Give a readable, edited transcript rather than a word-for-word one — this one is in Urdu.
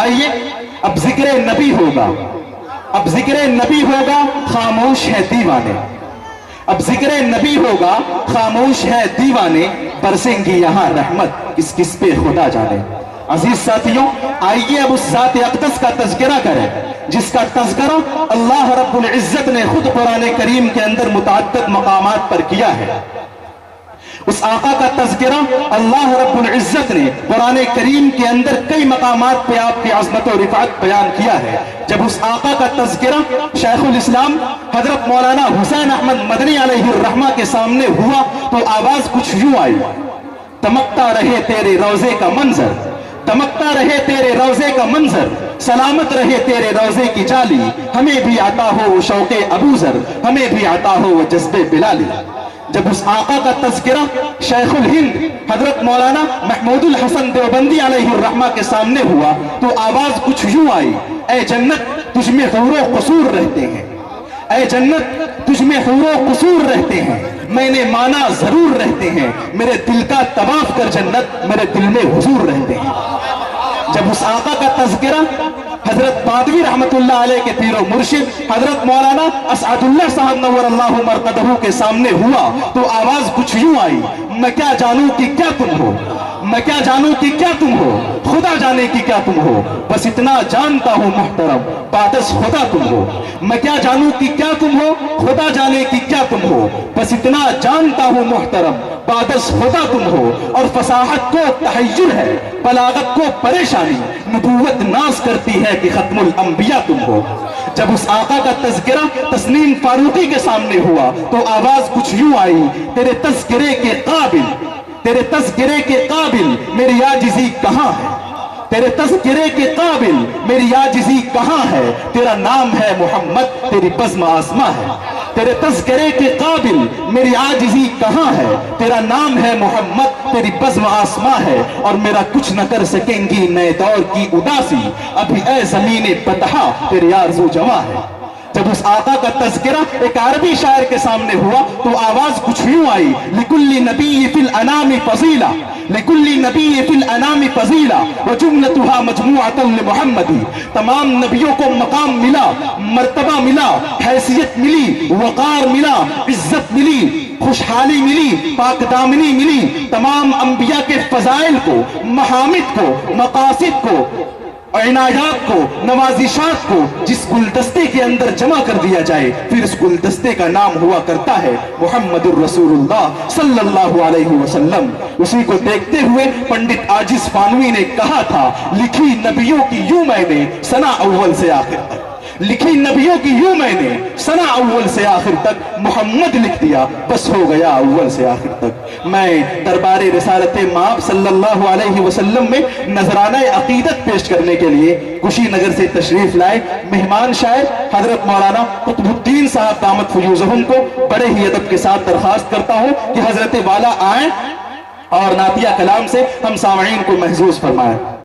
آئیے اب ذکر نبی ہوگا، اب ذکر نبی ہوگا، خاموش ہے دیوانے، اب ذکر نبی ہوگا، خاموش ہے دیوانے، برسیں گی یہاں رحمت کس کس پہ خدا جانے۔ عزیز ساتھیوں، آئیے اب اس ذات اقدس کا تذکرہ کریں جس کا تذکرہ اللہ رب العزت نے خود قرآن کریم کے اندر متعدد مقامات پر کیا ہے۔ اس آقا کا تذکرہ اللہ رب العزت نے قرآن کریم کے اندر کئی مقامات پہ آپ کی عظمت و رفعت بیان کیا ہے۔ جب اس آقا کا تذکرہ شیخ الاسلام حضرت مولانا حسین احمد مدنی علیہ الرحمہ کے سامنے ہوا تو آواز کچھ یوں آئی، تمکتا رہے تیرے روضے کا منظر، تمکتا رہے تیرے روضے کا منظر، سلامت رہے تیرے روضے کی جالی، ہمیں بھی عطا ہو وہ شوق ابوذر، ہمیں بھی عطا ہو وہ جذب بلالی۔ جب اس آقا کا تذکرہ شیخ الہند حضرت مولانا محمود الحسن دیوبندی علیہ الرحمہ کے سامنے ہوا تو آواز کچھ یوں آئی، اے جنت تجھ میں حور و قصور رہتے ہیں، اے جنت تجھ میں حور و قصور رہتے ہیں، میں نے مانا ضرور رہتے ہیں، میرے دل کا طواف کر جنت میرے دل میں حضور رہتے ہیں۔ جب اس آقا کا تذکرہ حضرت پادوی رحمت اللہ علیہ کے پیر و مرشد حضرت مولانا اسعد اللہ صاحب نور اللہ مرقدہ کے سامنے ہوا تو آواز کچھ یوں آئی، میں کیا جانوں کہ کیا تم ہو، میں کیا جانوں کہ کیا تم ہو، خدا جانے کی کیا تم ہو، بس اتنا جانتا ہوں محترم بادس خدا تم ہو، میں کیا جانوں کہ کیا تم ہو، خدا جانے کی کیا تم ہو، بس اتنا جانتا ہوں محترم بادس خدا تم ہو۔ اور فصاحت کو تحیر ہے، بلاغت کو پریشانی، نبوت ناز کرتی ہے کہ ختم الانبیاء تم ہو۔ جب اس آقا کا تذکرہ تسنیم فاروقی کے سامنے ہوا تو آواز کچھ یوں آئی، تیرے تذکرے کے قابل، تیرے تذکرے کے قابل میری عاجزی کہاں ہے، تیرے تذکرے کے قابل میری عاجزی کہاں ہے، تیرا نام ہے محمد تیری بزم آسماں ہے، تیرے تذکرے کے قابل میری عاجزی کہاں ہے، تیرا نام ہے محمد تیری بزم آسماں ہے، اور میرا کچھ نہ کر سکیں گی نئے دور کی اداسی، ابھی اے زمین بتہا تیری آرزو جواں ہے۔ جب اس آقا کا تذکرہ ایک عربی شاعر کے سامنے ہوا تو آواز کچھ یوں آئی، لِكُلِّ نَبِيِّ فِي الْأَنَامِ فَضِيلَةٌ، لِكُلِّ نَبِيِّ فِي الْأَنَامِ فَضِيلَةٌ وَجُمْلَتُهَا مَجْمُوعَةً لِمُحَمَّدٍ، تمام نبیوں کو مقام ملا، مرتبہ ملا، حیثیت ملی، وقار ملا، عزت ملی، خوشحالی ملی، پاک دامنی ملی، تمام انبیاء کے فضائل کو، محامد کو، مقاصد کو، عنایات کو، نوازشات کو جس گلدستے کے اندر جمع کر دیا جائے پھر اس گلدستے کا نام ہوا کرتا ہے محمد الرسول اللہ صلی اللہ علیہ وسلم۔ اسی کو دیکھتے ہوئے پنڈت عاجز فانوی نے کہا تھا، لکھی نبیوں کی یوں میں نے سنا اول سے آخر تک، لکھی نبیوں کی یوں میں نے سنا اول سے آخر تک، محمد لکھ دیا بس ہو گیا اول سے آخر تک۔ میں دربار رسالت مآب صلی اللہ علیہ وسلم میں نذرانہ عقیدت پیش کرنے کے لیے کشی نگر سے تشریف لائے مہمان شاعر حضرت مولانا قطب الدین صاحب دامت فیوزہم کو بڑے ہی ادب کے ساتھ درخواست کرتا ہوں کہ حضرت والا آئیں اور نعتیہ کلام سے ہم سامعین کو محظوظ فرمائیں۔